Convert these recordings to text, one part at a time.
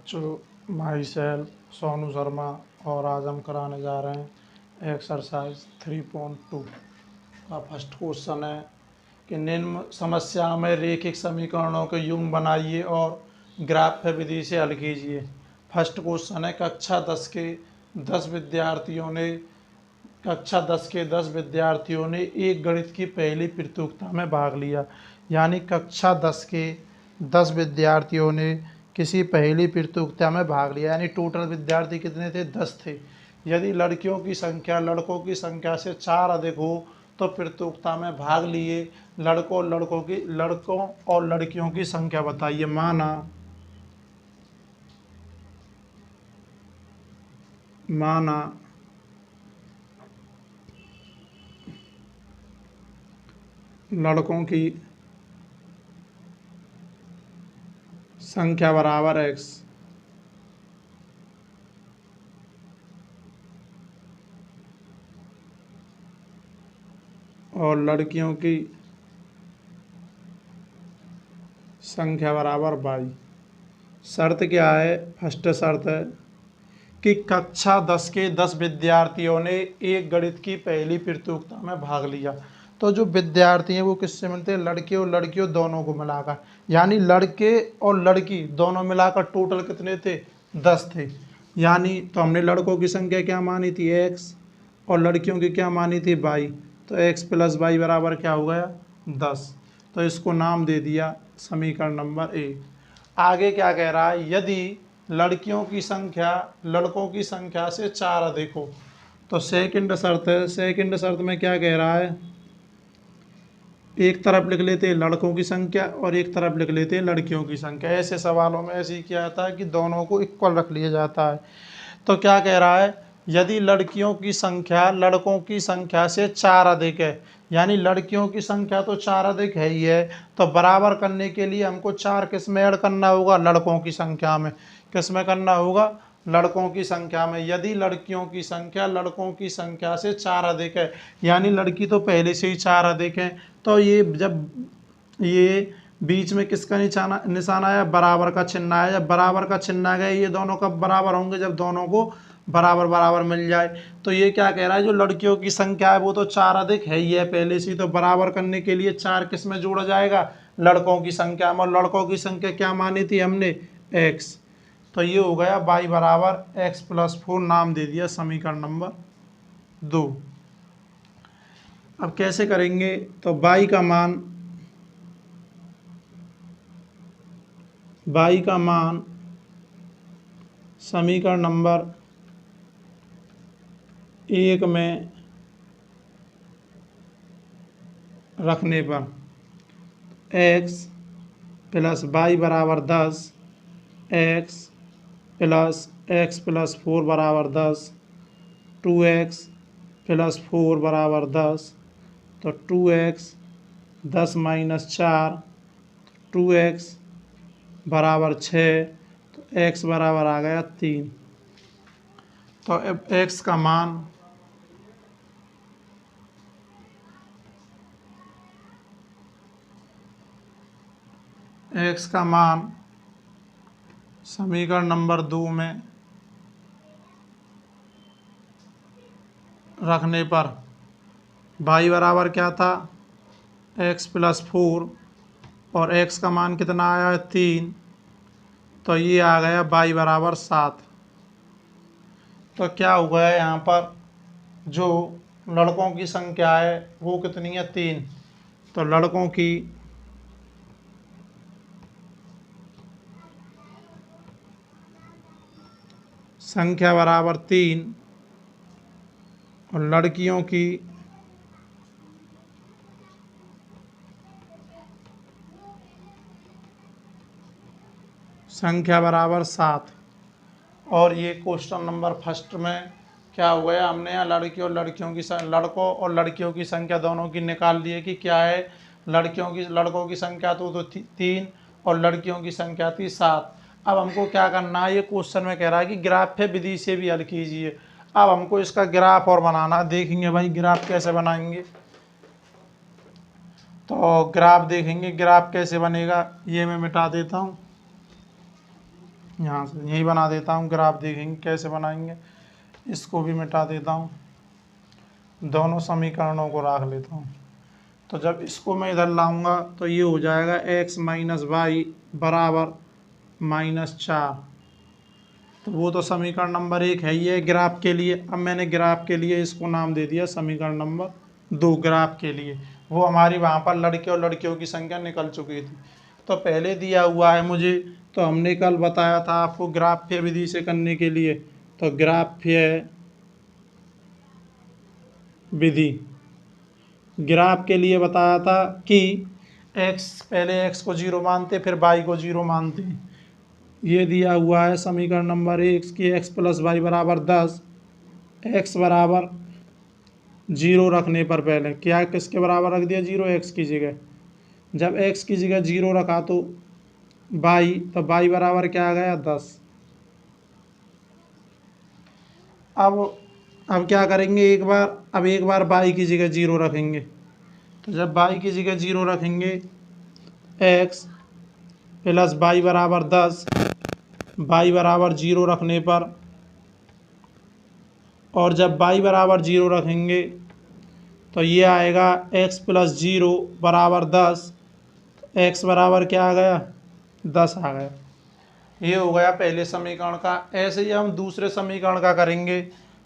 बच्चों, my self Sonu Sharma और आज हम कराने जा रहे हैं एक्सरसाइज 3.2 का फर्स्ट क्वेश्चन है कि निम्न समस्या में रेखिक समीकरणों के युग्म बनाइए और ग्राफ विधि से हल कीजिए। फर्स्ट क्वेश्चन है कक्षा 10 विद्यार्थियों ने एक गणित की पहली प्रतियोगिता में भाग लिया। यानी कक्षा 10 के 10 विद्यार्थियों ने किसी पहली प्रतियोगिता में भाग लिया। यानी टोटल विद्यार्थी कितने थे? 10 थे। यदि लड़कियों की संख्या लड़कों की संख्या से 4 अधिक हो तो प्रतियोगिता में भाग लिए लड़कों और लड़कियों की संख्या बताइए। माना लड़कों की संख्या बराबर x और लड़कियों की संख्या बराबर y। शर्त क्या है? फर्स्ट शर्त है कि कक्षा 10 के 10 विद्यार्थियों ने एक गणित की पहली प्रतियोगिता में भाग लिया। तो जो विद्यार्थी हैं वो किससे मिलते हैं? लड़के और लड़कियों दोनों को मिलाकर। यानी लड़के और लड़की दोनों मिलाकर टोटल कितने थे? 10 थे। यानी तो हमने लड़कों की संख्या क्या मानी थी? x और लड़कियों की क्या मानी थी? y। तो x + y बराबर क्या हो गया? 10। तो इसको नाम दे दिया समीकरण नंबर 1। आगे क्या कह रहा है? यदि लड़कियों की संख्या लड़कों की संख्या से 4 अधिक हो तो सेकंड शर्त है। सेकंड शर्त में क्या कह रहा है? एक तरफ लिख लेते हैं लड़कों की संख्या और एक तरफ लिख लेते हैं लड़कियों की संख्या। ऐसे सवालों में ऐसे ही किया जाता है कि दोनों को इक्वल रख लिया जाता है। तो क्या कह रहा है? यदि लड़कियों की संख्या लड़कों की संख्या से 4 अधिक है, यानी लड़कियों की संख्या तो 4 अधिक है ही है, तो बराबर करने के लिए हमको 4 किस में ऐड करना होगा? लड़कों की संख्या में। किस में करना होगा? लड़कों की संख्या में। यदि लड़कियों की संख्या लड़कों की संख्या से 4 अधिक है, यानी लड़की तो पहले से ही 4 अधिक है, तो ये जब ये बीच में किसका निशान आया? बराबर का चिन्ह आया। जब बराबर का चिन्ह आ गया, ये दोनों कब बराबर होंगे? जब दोनों को बराबर बराबर मिल जाए। तो ये क्या कह रहा है? जो लड़कियों की संख्या है वो तो 4 अधिक है ही है पहले से, तो बराबर करने के लिए 4 किस में जोड़ा जाएगा? लड़कों की संख्या में। और लड़कों की संख्या क्या मानी थी हमने? x। तो ये हो गया y बराबर x + 4, नाम दे दिया समीकरण नंबर 2। अब कैसे करेंगे? तो y का मान समीकरण नंबर 1 में रखने पर x + y बराबर 10, x + x + 4 बराबर 10, 2x + 4 बराबर 10। तो 2x 10 - 4, 2x बराबर 6। तो x बराबर आ गया 3। तो अब x का मान समीकरण नंबर 2 में रखने पर y बराबर क्या था? x + 4 और x का मान कितना आया? 3। तो ये आ गया y बराबर 7। तो क्या हो गया यहाँ पर? जो लड़कों की संख्या है वो कितनी है? 3। तो लड़कों की संख्या बराबर 3 और लड़कियों की संख्या बराबर 7। और ये क्वेश्चन नंबर फर्स्ट में क्या हो गया? हमने यहाँ लड़कों और लड़कियों की संख्या दोनों की निकाल ली है कि क्या है? लड़कों की संख्या तो 3 और लड़कियों की संख्या थी 7। अब हमको क्या करना है? ये क्वेश्चन में कह रहा है कि ग्राफ विधि से भी हल कीजिए। अब हमको इसका ग्राफ और बनाना देखेंगे भाई, ग्राफ कैसे बनाएंगे। तो ग्राफ देखेंगे, ग्राफ कैसे बनेगा ये मैं मिटा देता हूँ। यहाँ से यही बना देता हूँ ग्राफ, देखेंगे कैसे बनाएंगे। इसको भी मिटा देता हूँ, दोनों समीकरणों को रख लेता हूँ। तो जब इसको मैं इधर लाऊंगा तो ये हो जाएगा x माइनस वाई बराबर -4। तो वो तो समीकरण नंबर 1 है ही है ग्राफ के लिए। अब मैंने ग्राफ के लिए इसको नाम दे दिया समीकरण नंबर 2 ग्राफ के लिए। वो हमारी वहाँ पर लड़के और लड़कियों की संख्या निकल चुकी थी। तो पहले दिया हुआ है मुझे, तो हमने कल बताया था आपको ग्राफ्य विधि से करने के लिए। तो ग्राफ्य विधि ग्राफ के लिए बताया था कि x, पहले x को 0 मानते फिर y को 0 मानते। ये दिया हुआ है समीकरण नंबर 1 की x प्लस वाई बराबर 10। x बराबर 0 रखने पर पहले क्या किसके बराबर रख दिया 0, x की जगह। जब x की जगह 0 रखा तो y, तो y बराबर क्या आ गया 10। अब क्या करेंगे, एक बार y की जगह 0 रखेंगे। तो जब y की जगह 0 रखेंगे, x प्लस वाई बराबर 10, y बराबर 0 रखने पर, और जब y बराबर 0 रखेंगे तो ये आएगा x प्लस 0 बराबर 10। x बराबर क्या आ गया 10 आ गया। ये हो गया पहले समीकरण का। ऐसे ही हम दूसरे समीकरण का करेंगे।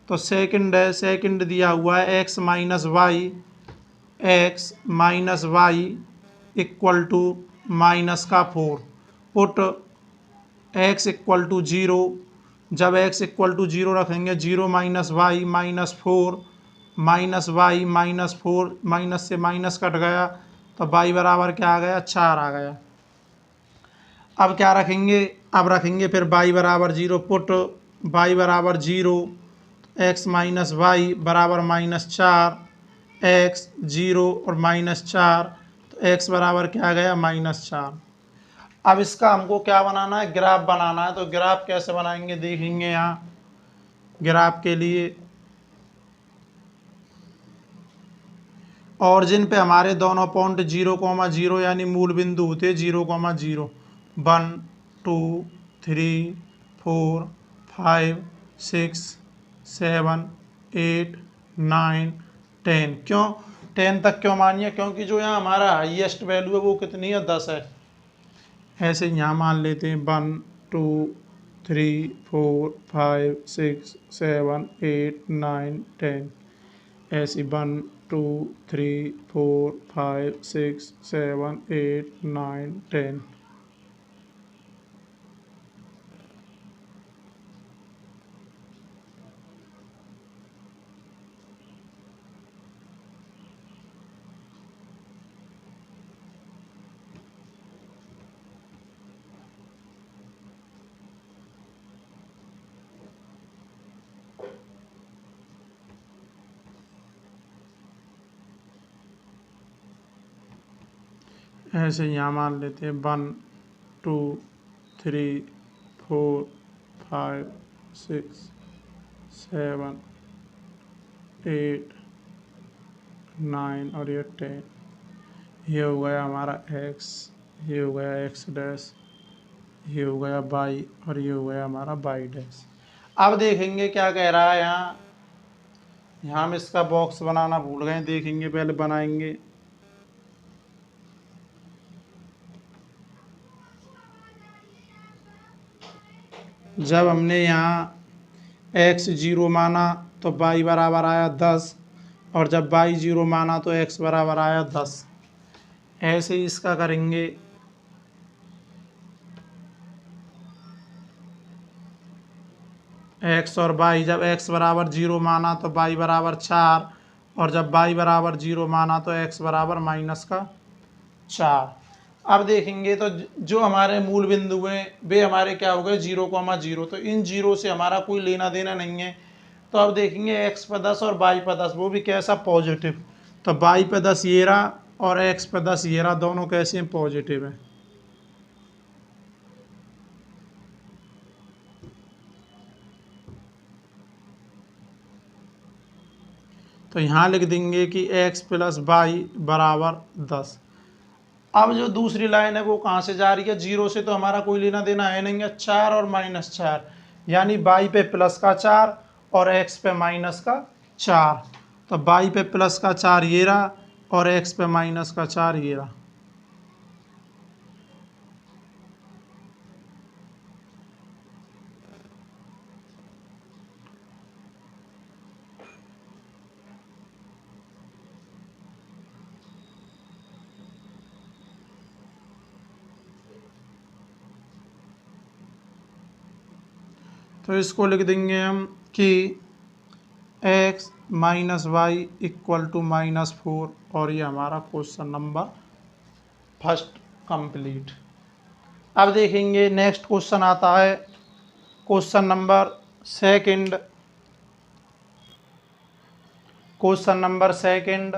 तो सेकंड दिया हुआ है x minus Y equal to -4। Put x equal to 0। जब x इक्वल टू 0 रखेंगे, 0 माइनस वाई -4, -y -4, माइनस से माइनस कट गया तो y बराबर क्या आ गया 4 आ गया। अब क्या रखेंगे, अब रखेंगे फिर y बराबर 0। पुट y बराबर 0, x माइनस वाई बराबर -4, x 0 और -4, तो x बराबर क्या आ गया -4। अब इसका हमको क्या बनाना है, ग्राफ बनाना है। तो ग्राफ कैसे बनाएंगे देखेंगे। यहाँ ग्राफ के लिए ऑरिजिन पे हमारे दोनों पॉइंट 0,0 यानी मूल बिंदु होते 0,0, 1 2 3 4 5 6 7 8 9 10। क्यों 10 तक क्यों मानिए, क्योंकि जो यहाँ हमारा हाईएस्ट वैल्यू है वो कितनी है 10 है। ऐसे यहाँ मान लेते हैं 1 2 3 4 5 6 7 8 9 10। ऐसे 1 2 3 4 5 6 7 8 9 10। ऐसे यहाँ मान लेते हैं 1 2 3 4 5 6 7 8 9 और ये 10। ये हो गया हमारा x, ये हो गया x डैश, ये हो गया y और ये हो गया हमारा y डैश। अब देखेंगे क्या कह रहा है यहाँ हम इसका बॉक्स बनाना भूल गए, देखेंगे पहले बनाएंगे। जब हमने यहाँ x 0 माना तो y बराबर आया 10, और जब y 0 माना तो x बराबर आया 10। ऐसे ही इसका करेंगे। x और y, जब x बराबर 0 माना तो y बराबर 4, और जब y बराबर 0 माना तो x बराबर -4। अब देखेंगे तो जो हमारे मूल बिंदु हैं वे हमारे क्या हो गए 0,0। तो इन 0 से हमारा कोई लेना देना नहीं है। तो अब देखेंगे x पर 10 और y पर 10, वो भी कैसा पॉजिटिव। तो y पर 10 ये रहा और x पर 10 ये रहा, दोनों कैसे हैं पॉजिटिव है। तो यहाँ लिख देंगे कि x प्लस वाई बराबर 10। अब जो दूसरी लाइन है वो कहाँ से जा रही है, जीरो से तो हमारा कोई लेना देना है नहीं है, 4 और -4, यानी y पे प्लस का 4 और x पे माइनस का 4। तो y पे प्लस का 4 ये रहा और x पे माइनस का 4 ये रहा। तो इसको लिख देंगे हम कि x minus Y equal to -4, और ये हमारा क्वेश्चन नंबर फर्स्ट कंप्लीट। अब देखेंगे नेक्स्ट क्वेश्चन आता है question number second. Question number second,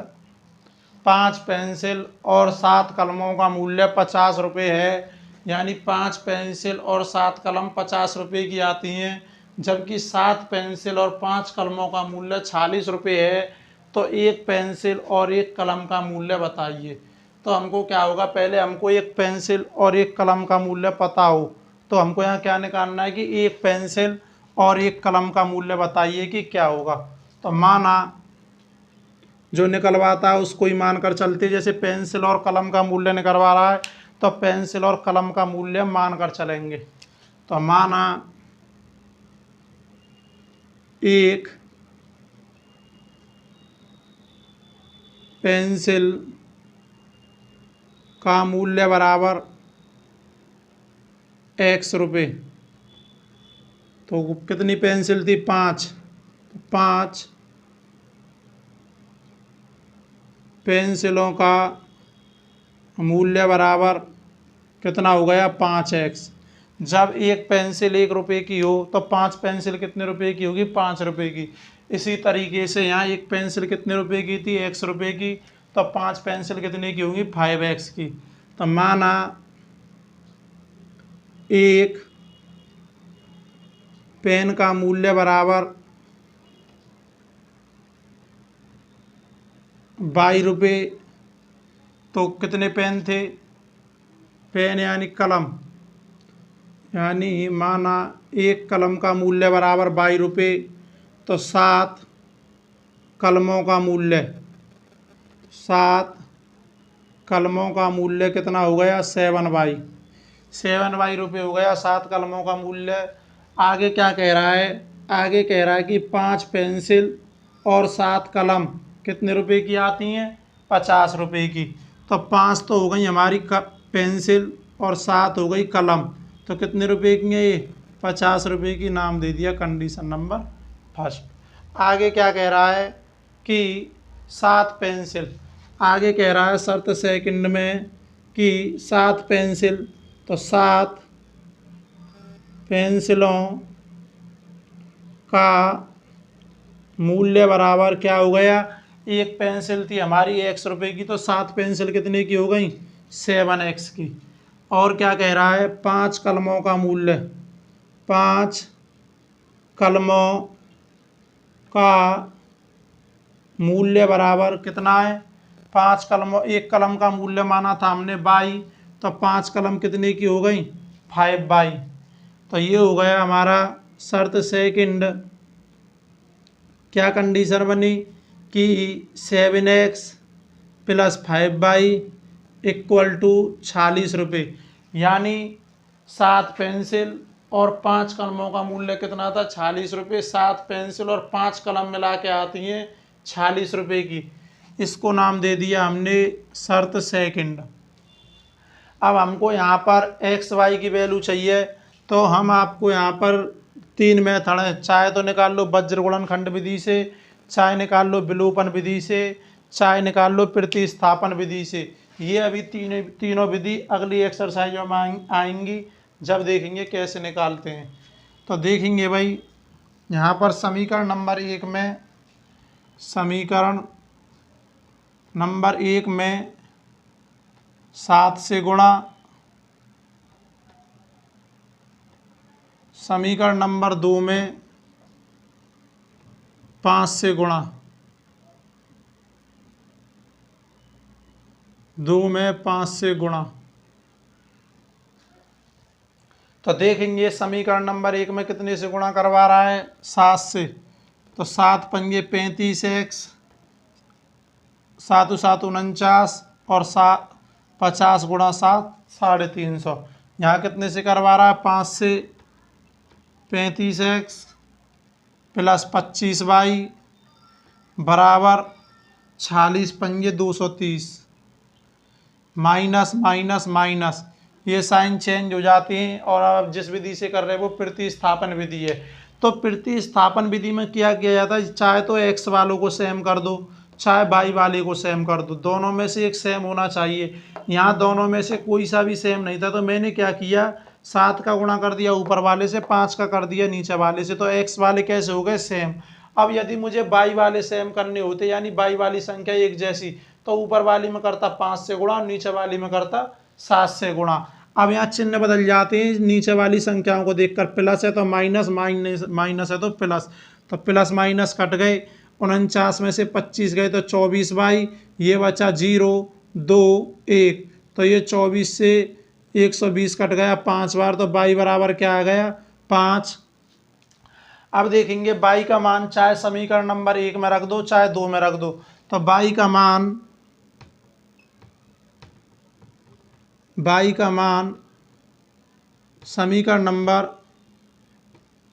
5 pencil और 7 कलमों का मूल्य 50 रुपये है, यानी 5 पेंसिल और 7 कलम 50 रुपये की आती हैं, जबकि 7 पेंसिल और 5 कलमों का मूल्य 46 रुपये है। तो एक पेंसिल और एक कलम का मूल्य बताइए। तो हमको क्या होगा, पहले हमको एक पेंसिल और एक कलम का मूल्य पता हो तो हमको यहाँ क्या निकालना है कि एक पेंसिल और एक कलम का मूल्य बताइए कि क्या होगा। तो माना जो निकलवाता है उसको ही मानकर चलते, जैसे पेंसिल और कलम का मूल्य निकलवा रहा है तो पेंसिल और कलम का मूल्य मानकर चलेंगे। तो माना एक पेंसिल का मूल्य बराबर x रुपये। तो कितनी पेंसिल थी, 5। 5 पेंसिलों का मूल्य बराबर कितना हो गया, 5x। जब एक पेंसिल 1 रुपये की हो तो 5 पेंसिल कितने रुपए की होगी, 5 रुपये की। इसी तरीके से यहाँ एक पेंसिल कितने रुपए की थी, x रुपये की, तो 5 पेंसिल कितने की होगी, 5x की। तो माना एक पेन का मूल्य बराबर 22 रुपये। तो कितने पेन थे, पेन यानी कलम, यानी माना एक कलम का मूल्य बराबर 22 रुपये, तो 7 कलमों का मूल्य, 7 कलमों का मूल्य कितना हो गया, 7 रुपये हो गया 7 कलमों का मूल्य। आगे क्या कह रहा है, आगे कह रहा है कि 5 पेंसिल और 7 कलम कितने रुपए की आती हैं, 50 रुपये की। तो 5 तो हो गई हमारी पेंसिल और 7 हो गई कलम, तो कितने रुपए की है ये, 50 रुपये की। नाम दे दिया कंडीशन नंबर फर्स्ट। आगे क्या कह रहा है कि 7 पेंसिल, आगे कह रहा है शर्त सेकंड में कि 7 पेंसिल, तो 7 पेंसिलों का मूल्य बराबर क्या हो गया, एक पेंसिल थी हमारी x रुपये की, तो 7 पेंसिल कितने की हो गई, 7x की। और क्या कह रहा है, 5 कलमों का मूल्य, 5 कलमों का मूल्य बराबर कितना है, 5 कलमों, एक कलम का मूल्य माना था हमने 22, तो 5 कलम कितने की हो गई, 5/22। तो ये हो गया हमारा शर्त सेकंड। क्या कंडीशन बनी कि 7x + 5/22 = 46 रुपये, यानी 7 पेंसिल और 5 कलमों का मूल्य कितना था, 46 रुपये। 7 पेंसिल और 5 कलम मिला के आती हैं 46 रुपये की। इसको नाम दे दिया हमने शर्त सेकंड। अब हमको यहाँ पर एक्स वाई की वैल्यू चाहिए, तो हम आपको यहाँ पर 3 मेथड है, चाहे तो निकाल लो वज्र गुणनखंड विधि से, चाहे निकाल लो विलोपन विधि से, चाहे निकाल लो प्रतिस्थापन विधि से। ये अभी तीनों विधि अगली एक्सरसाइज में आएंगी, जब देखेंगे कैसे निकालते हैं। तो देखेंगे भाई, यहाँ पर समीकरण नंबर 1 में 7 से गुणा, समीकरण नंबर 2 में 5 से गुणा, 2 में 5 से गुणा। तो देखेंगे समीकरण नंबर 1 में कितने से गुणा करवा रहा है, 7 से। तो 7 पंजे 35x, 7 7 49 और 7 50 गुणा 7 350। यहाँ कितने से करवा रहा है, 5 से 35x प्लस 25y बराबर 46 पंजे 230 माइनस माइनस माइनस, ये साइन चेंज हो जाते हैं। और अब जिस विधि से कर रहे हैं वो प्रतिस्थापन विधि है। तो प्रतिस्थापन विधि में क्या किया जाता है, चाहे तो x वालों को सेम कर दो, चाहे y वाले को सेम कर दो, दोनों में से एक सेम होना चाहिए। यहाँ दोनों में से कोई सा भी सेम नहीं था, तो मैंने क्या किया, 7 का गुणा कर दिया ऊपर वाले से, 5 का कर दिया नीचे वाले से। तो x वाले कैसे हो गए, सेम। अब यदि मुझे y वाले सेम करने होते, यानी y वाली संख्या एक जैसी, तो ऊपर वाली में करता 5 से गुणा और नीचे वाली में करता 7 से गुणा। अब यहाँ चिन्ह बदल जाते हैं, नीचे वाली संख्याओं को देखकर, प्लस है तो माइनस, माइनस माइनस है तो प्लस। तो प्लस माइनस कट गए, 49 में से 25 गए तो 24y, ये बचा 0 2 1। तो ये 24 से 120 कट गया 5 बार, तो y बराबर क्या आ गया, 5। अब देखेंगे y का मान, चाहे समीकरण नंबर 1 में रख दो चाहे 2 में रख दो, तो y का मान समीकरण नंबर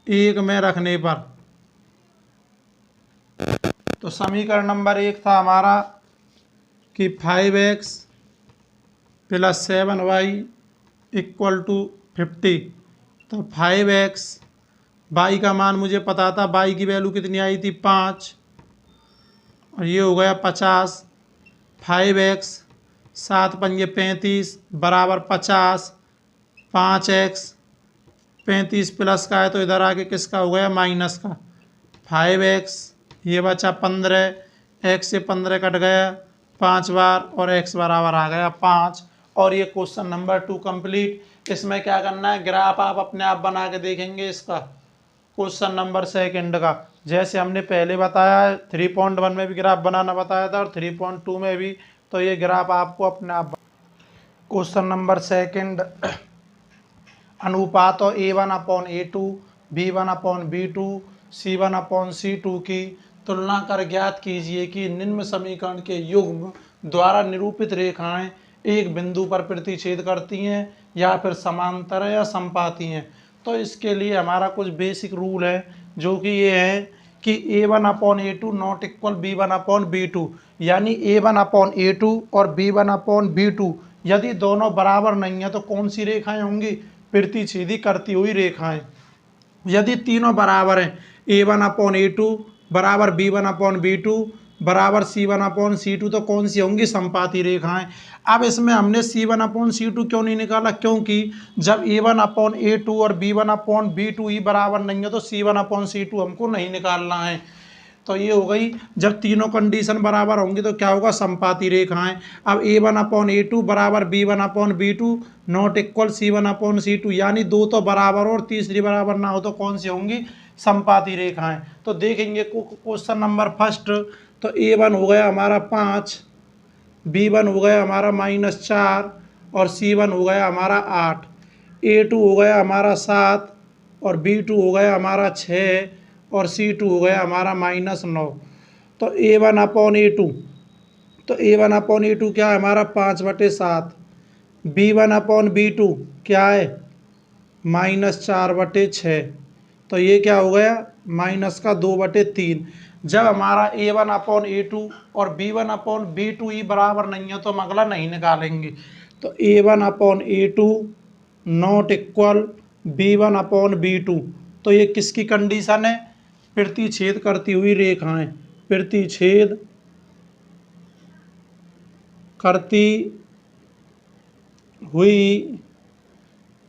1 में रखने पर, तो समीकरण नंबर 1 था हमारा कि 5x plus 7y equal to 50। तो 5x, y का मान मुझे पता था, y की वैल्यू कितनी आई थी, 5, और ये हो गया 50। 5x 7 पंजे 35 बराबर 50, 5x 35 प्लस का है तो इधर आके किसका हो गया, माइनस का। 5x, ये बचा 15, x से 15 कट गया 5 बार और x बराबर आ गया 5। और ये क्वेश्चन नंबर 2 कंप्लीट। इसमें क्या करना है, ग्राफ आप अपने आप बना के देखेंगे इसका, क्वेश्चन नंबर 2 का। जैसे हमने पहले बताया, 3.1 में भी ग्राफ बनाना बताया था और 3.2 में भी। तो ये ग्राफ आपको अपने आप। क्वेश्चन नंबर 2, अनुपात और A1/A2, B1/B2, C1/C2 की तुलना कर ज्ञात कीजिए कि निम्न समीकरण के युग्म द्वारा निरूपित रेखाएं एक बिंदु पर प्रतिच्छेद करती हैं या फिर समांतर या संपाती हैं। तो इसके लिए हमारा कुछ बेसिक रूल है, जो कि ये है कि A1/A2 नॉट इक्वल B1/B2, यानी A1/A2 और B1/B2 यदि दोनों बराबर नहीं है तो कौन सी रेखाएं होंगी, प्रतिच्छेदी करती हुई रेखाएं। यदि तीनों बराबर हैं, A1/A2 बराबर B1/B2 बराबर C1/C2, तो कौन सी होंगी, संपाती रेखाएं। अब इसमें हमने C1/C2 क्यों नहीं निकाला, क्योंकि जब A1/A2 और B1/B2 ही बराबर नहीं है तो C1/C2 हमको नहीं निकालना है। तो ये हो गई, जब तीनों कंडीशन बराबर होंगी तो क्या होगा, संपाती रेखाएं। अब A1/A2 बराबर B1/B2 नॉट इक्वल C1/C2, यानी दो तो बराबर और तीसरी बराबर ना हो तो कौन सी होंगी, संपाती रेखाएं। तो देखेंगे क्वेश्चन नंबर 1, तो A1 हो गया हमारा 5, B1 हो गया हमारा -4 और C1 हो गया हमारा 8, A2 हो गया हमारा 7 और B2 हो गया हमारा 6 और C2 हो गया हमारा -9। तो A1/A2, तो A1/A2 क्या है हमारा, 5/7। B1/B2 क्या है, -4/6। तो ये क्या हो गया, -2/3। जब हमारा A1/A2 और B1/B2 ही बराबर नहीं है तो हम अगला नहीं निकालेंगे। तो A1/A2 नॉट इक्वल B1/B2, तो ये किसकी कंडीशन है, प्रतिच्छेद करती हुई रेखाएं, प्रतिच्छेद करती हुई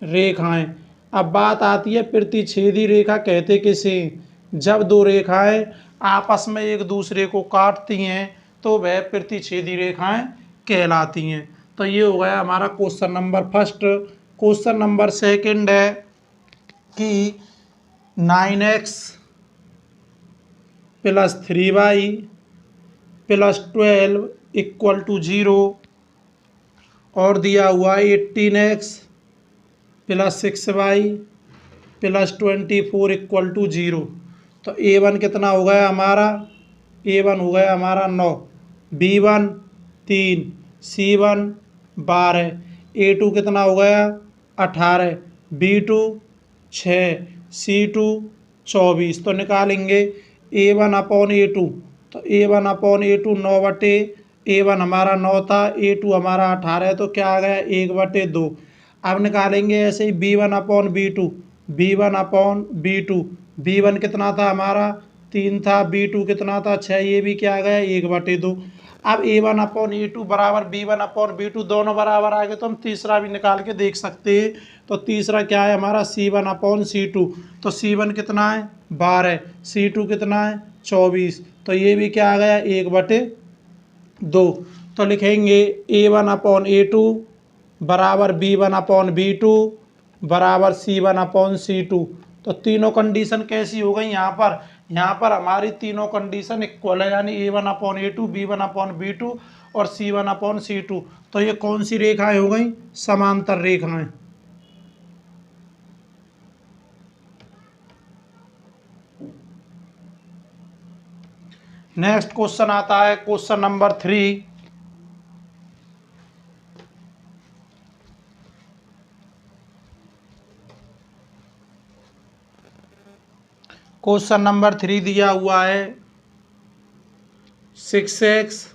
रेखाएं। अब बात आती है प्रतिच्छेदी रेखा कहते किसे, जब दो रेखाएं आपस में एक दूसरे को काटती हैं तो वह प्रतिच्छेदी रेखाएं कहलाती हैं। तो ये हो गया हमारा क्वेश्चन नंबर 1। क्वेश्चन नंबर 2 है कि 9x + 3y + 12 = 0 और दिया हुआ है 18x plus 6y plus 24 equal to 0। तो A1 कितना हो गया हमारा, A1 हो गया हमारा 9, B1 3, C1 12, A2 कितना हो गया 18, B2 6, C2 24। तो निकालेंगे A1 अपॉन A2। तो A1 अपॉन A2 9 बटे A1 हमारा 9 था, A2 हमारा 18 है, तो क्या आ गया 1/2। अब निकालेंगे ऐसे ही B1 upon B2, B1 upon B2, B1 कितना था हमारा 3 था, B2 कितना था 6, ये भी क्या आ गया 1/2। अब A1 अपॉन A2 बराबर B1 अपॉन B2 दोनों बराबर आ गए, तो हम तीसरा भी निकाल के देख सकते हैं। तो तीसरा क्या है हमारा C1 अपॉन C2। तो C1 कितना है 12, C2 कितना है 24, तो ये भी क्या आ गया 1/2। तो लिखेंगे A1 अपॉन A2 बराबर B1 अपॉन B2 बराबर C1 अपॉन C2। तो तीनों कंडीशन कैसी हो गई यहाँ पर हमारी तीनों कंडीशन इक्वल है, यानी A1 upon A2, B1 upon B2 और C1 अपॉन C2। तो ये कौन सी रेखाएं हो गई, समांतर रेखाएं। नेक्स्ट क्वेश्चन आता है क्वेश्चन नंबर 3। क्वेश्चन नंबर 3 दिया हुआ है 6x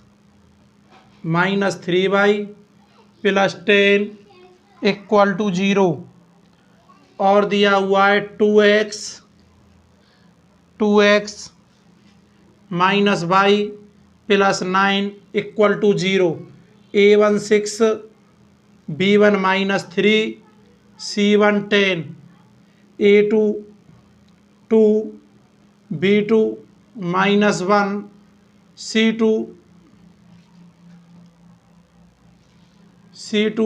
minus 3y plus 10 equal to 0 और दिया हुआ है 2x minus y plus 9 equal to 0। A1 6, B1 minus 3, C1 10, A2 2, B2 minus 1, C2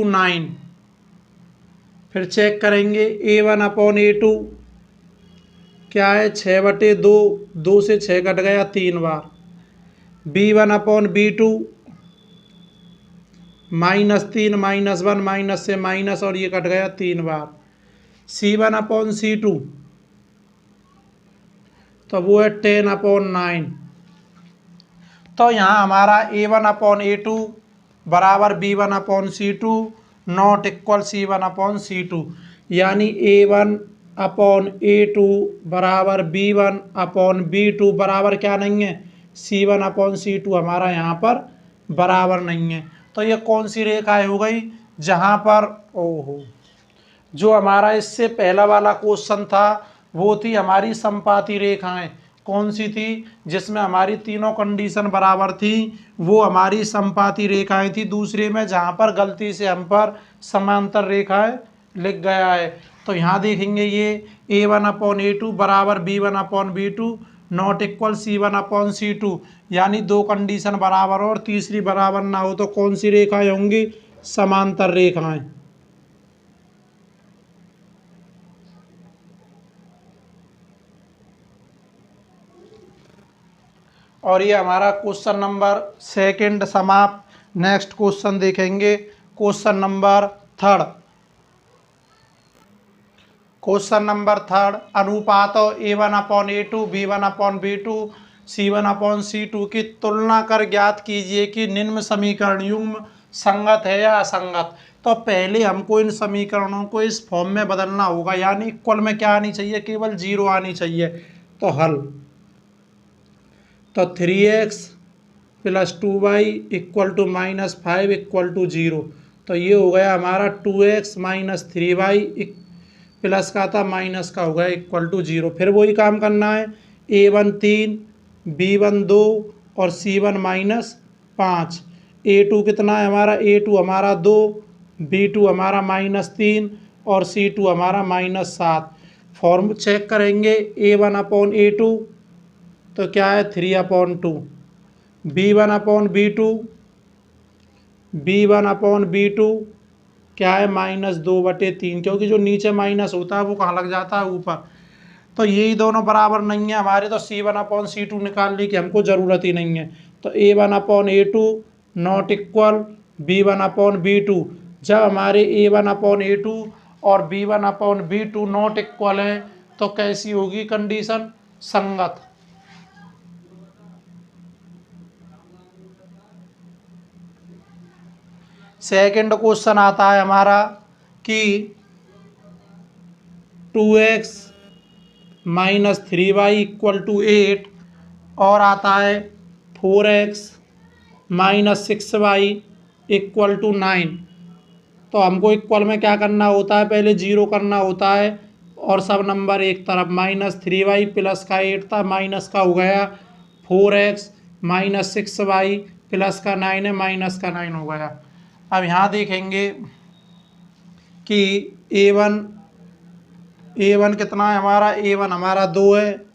9। फिर चेक करेंगे A1 अपॉन A2 क्या है 6/2, 2 से 6 कट गया 3 बार। B1 अपॉन B2 -3 -1 माइनस से माइनस और ये कट गया 3 बार। C1 अपॉन C2 तो वो है 10/9। तो यहाँ हमारा A1 अपॉन A2 बराबर B1 upon C2 not equal C1 upon C2, यानी A1 अपॉन A2 बराबर B1 अपॉन B2 बराबर क्या नहीं है C1 अपॉन C2 हमारा यहाँ पर बराबर नहीं है। तो ये कौन सी रेखा हो गई जहाँ पर ओहो, जो हमारा इससे पहला वाला क्वेश्चन था वो थी हमारी समपाती रेखाएं। कौन सी थी, जिसमें हमारी तीनों कंडीशन बराबर थी, वो हमारी समपाती रेखाएं थी। दूसरे में जहाँ पर गलती से हम पर समांतर रेखाएं लिख गया है। तो यहाँ देखेंगे ये A1 अपॉन A2 बराबर B1 upon B2 not equal C1 upon C2, यानी दो कंडीशन बराबर हो और तीसरी बराबर ना हो तो कौन सी रेखाएं होंगी, समांतर रेखाएं। और ये हमारा क्वेश्चन नंबर 2 समाप्त। नेक्स्ट क्वेश्चन देखेंगे क्वेश्चन नंबर 3। क्वेश्चन नंबर 3 अनुपातों A1 upon A2, B1 upon B2, C1 upon C2 की तुलना कर ज्ञात कीजिए कि निम्न समीकरण युग्म संगत है या असंगत। तो पहले हमको इन समीकरणों को इस फॉर्म में बदलना होगा, यानी इक्वल में क्या आनी चाहिए, केवल 0 आनी चाहिए। तो हल, तो 3x plus 2y equal to -5 equal to 0। तो ये हो गया हमारा 2x माइनस 3y प्लस का था माइनस का हो गया इक्वल टू 0। फिर वही काम करना है, A1 3, B1 2 और C1 -5। A2 कितना है हमारा, A2 हमारा 2, B2 हमारा -3 और C2 हमारा -7। फॉर्म चेक करेंगे A1 अपॉन A2 तो क्या है 3/2, B1 अपॉन B2 क्या है -2/3, क्योंकि जो नीचे माइनस होता है वो कहाँ लग जाता है, ऊपर। तो यही दोनों बराबर नहीं है हमारे, तो C1 अपॉन C2 निकालने की हमको ज़रूरत ही नहीं है। तो A1 upon A2 not equal B1/B2। जब हमारे A1/A2 और B1/B2 नॉट इक्वल है तो कैसी होगी कंडीशन? संगत। सेकंड क्वेश्चन आता है हमारा कि 2x minus 3y equal to 8 और आता है 4x minus 6y equal to 9। तो हमको इक्वल में क्या करना होता है? पहले जीरो करना होता है और सब नंबर एक तरफ। -3y प्लस का 8 था, माइनस का हो गया 4x, माइनस 6y प्लस का 9 है, माइनस का 9 हो गया। अब यहाँ देखेंगे कि ए वन कितना है हमारा? A1 हमारा 2 है,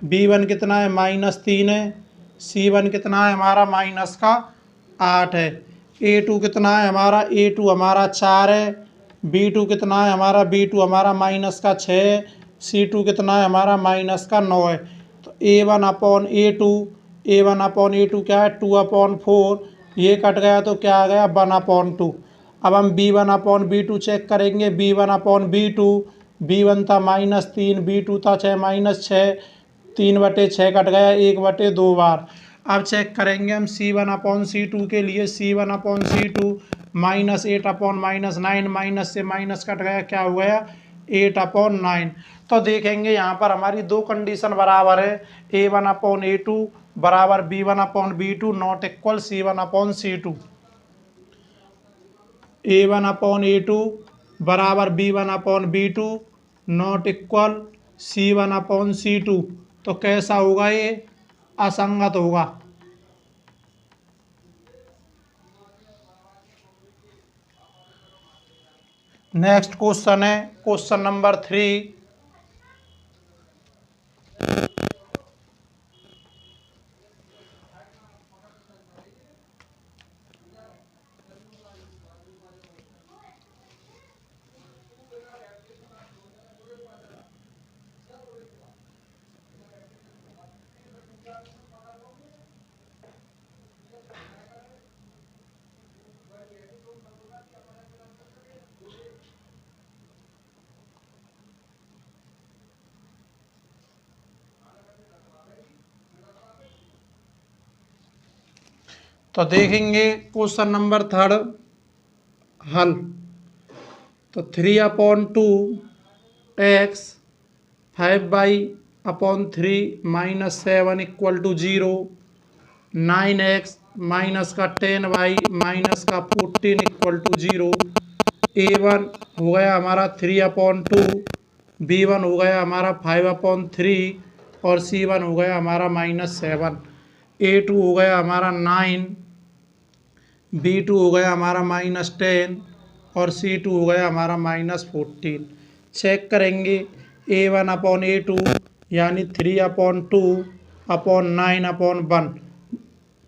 B1 कितना है? -3 है, C1 कितना है हमारा? -8 है। A2 कितना है हमारा? A2 हमारा 4 है, B2 कितना है हमारा? B2 हमारा -6 है, C2 कितना है हमारा? -9 है। तो A1/A2 क्या है? 2/4। ये कट गया तो क्या आ गया? 1/2। अब हम B1/B2 चेक करेंगे। B1 था -3, B2 था 6 -6, 3/6 कट गया 1/2 बार। अब चेक करेंगे हम C1/C2 के लिए। C1/C2 -8/-9, माइनस से माइनस कट गया, क्या हो गया? 8/9। तो देखेंगे यहाँ पर हमारी दो कंडीशन बराबर है। A1/A2 बराबर B1/B2 not equal C1/C2। A1/A2 बराबर B1/B2 नॉट इक्वल C1/C2। तो कैसा होगा? ये असंगत होगा। नेक्स्ट क्वेश्चन है क्वेश्चन नंबर 3। तो देखेंगे क्वेश्चन नंबर 3 हल। तो 3/2 x 5y/3 -7 equal to 0, 9x minus का 10y माइनस का 14 इक्वल टू 0। A1 हो गया हमारा 3/2, B1 हो गया हमारा 5/3 और C1 हो गया हमारा -7। A2 हो गया हमारा 9, B2 हो गया हमारा -10 और C2 हो गया हमारा -14। चेक करेंगे A1/A2 यानी 3/2/9/1।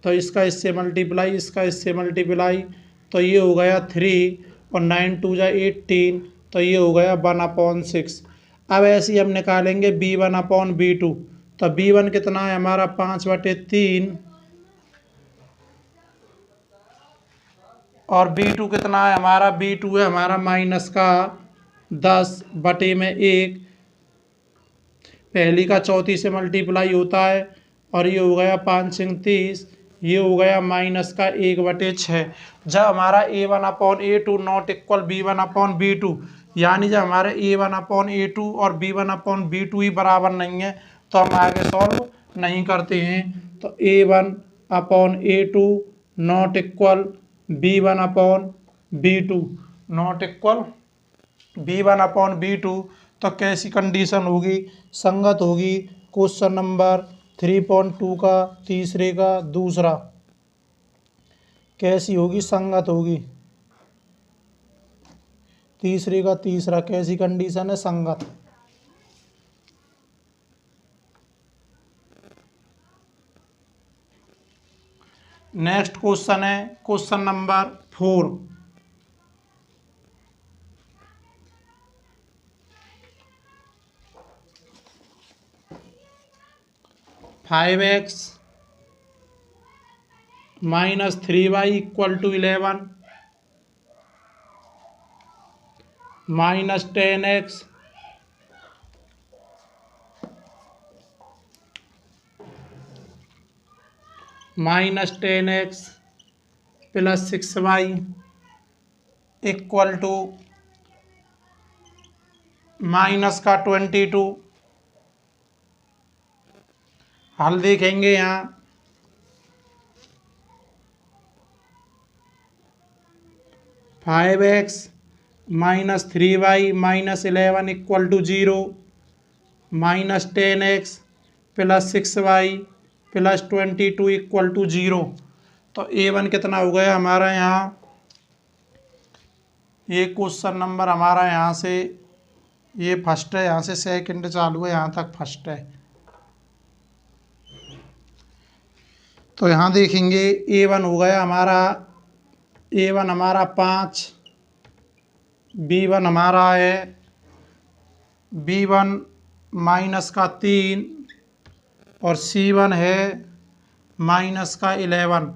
तो इसका इससे मल्टीप्लाई, इसका इससे मल्टीप्लाई, तो ये हो गया 3 और 9 2 जा 18, तो ये हो गया 1/6। अब ऐसे ही हम निकालेंगे B1/B2। तो B1 कितना है हमारा? 5/3 और B2 कितना है हमारा? B2 है हमारा -10/1। पहली का चौथी से मल्टीप्लाई होता है और ये हो गया 5×30, ये हो गया -1/6। जब हमारा A1/A2 नॉट इक्वल B1/B2 यानी जब हमारे A1/A2 और B1/B2 ही बराबर नहीं है तो हम आगे सॉल्व नहीं करते हैं। तो A1/A2 not equal B1/B2 not equal B1/B2। तो कैसी कंडीशन होगी? संगत होगी। क्वेश्चन नंबर 3.2 का तीसरे का दूसरा कैसी होगी? संगत होगी। तीसरे का तीसरा कैसी कंडीशन है? संगत। नेक्स्ट क्वेश्चन है question number 4। 5x -3y = 11, -10x + 6y = -22। हल देखेंगे यहाँ 5x - 3y - 11 = 0, -10x + 6y + 22 = 0। तो A1 कितना हो गया हमारा यहाँ, ये क्वेश्चन नंबर हमारा यहाँ से ये फर्स्ट है, यहाँ से सेकंड चालू है, यहाँ तक फर्स्ट है। तो यहाँ देखेंगे A1 हो गया हमारा, A1 हमारा 5, B1 हमारा है B1 -3 और C1 है -11।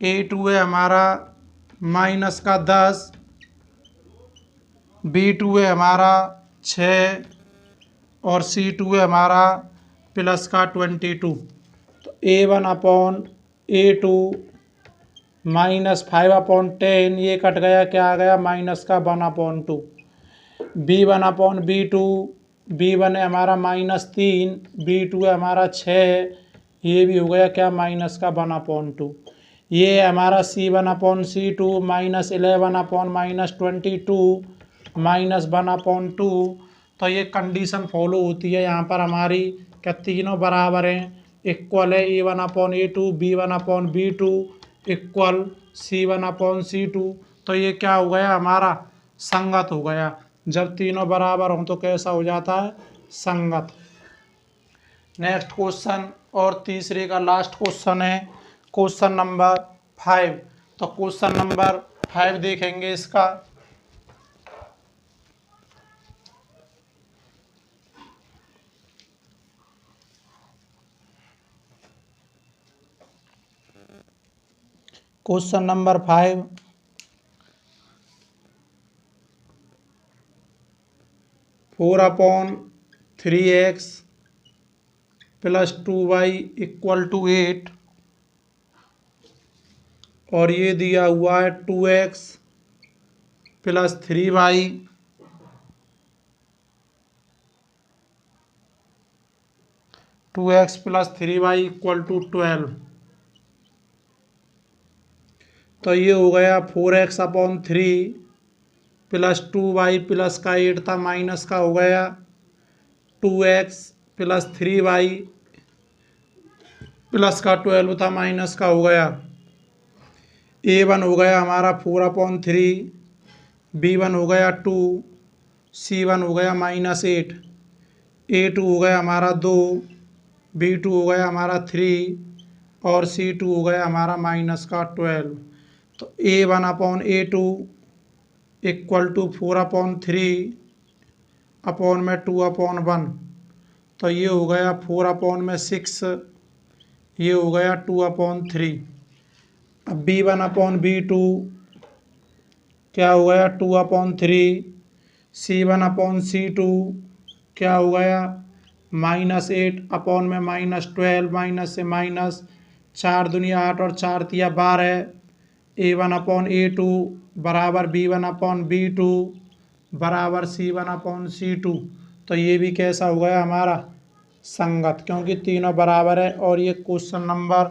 A2 है हमारा -10, B2 है हमारा 6 और C2 है हमारा +22। तो A1/A2 -5/10 ये कट गया, क्या आ गया -1/2। B1/B2, B1 है हमारा -3, B2 है हमारा 6, ये भी हो गया क्या -1/2। ये है हमारा C1/C2 -11/-22 -1/2। तो ये कंडीशन फॉलो होती है यहाँ पर हमारी, क्या तीनों बराबर हैं, इक्वल है। A1/A2 B1/B2 equal C1/C2। तो ये क्या हो गया हमारा, संगत हो गया। जब तीनों बराबर हों तो कैसा हो जाता है, संगत। नेक्स्ट क्वेश्चन और तीसरे का लास्ट क्वेश्चन है क्वेश्चन नंबर 5। तो क्वेश्चन नंबर 5 देखेंगे इसका। क्वेश्चन नंबर 5, 4/3x + 2y = 8 और ये दिया हुआ है 2x + 3y 2x + 3y = 12। तो ये हो गया 4x/3 + 2y प्लस का 8 था, माइनस का हो गया 2x + 3y प्लस का 12 था, माइनस का हो गया। A1 हो गया हमारा 4/3, B1 हो गया 2, C1 हो गया -8, A2 हो गया हमारा 2, B2 हो गया हमारा 3 और C2 हो गया हमारा -12। तो A1/A2 = 4/3 में 2/1। तो ये हो गया 4/6, ये हो गया 2/3। अब B1/B2 क्या हो गया 2/3, C1/C2 क्या हो गया -8 में -12, माइनस से माइनस, 4 दूनी 8 और 4 तिया 12। A1/A2 बराबर B1/B2 बराबर C1/C2। तो ये भी कैसा हो गया हमारा, संगत, क्योंकि तीनों बराबर है। और ये क्वेश्चन नंबर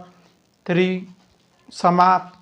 3 समाप्त।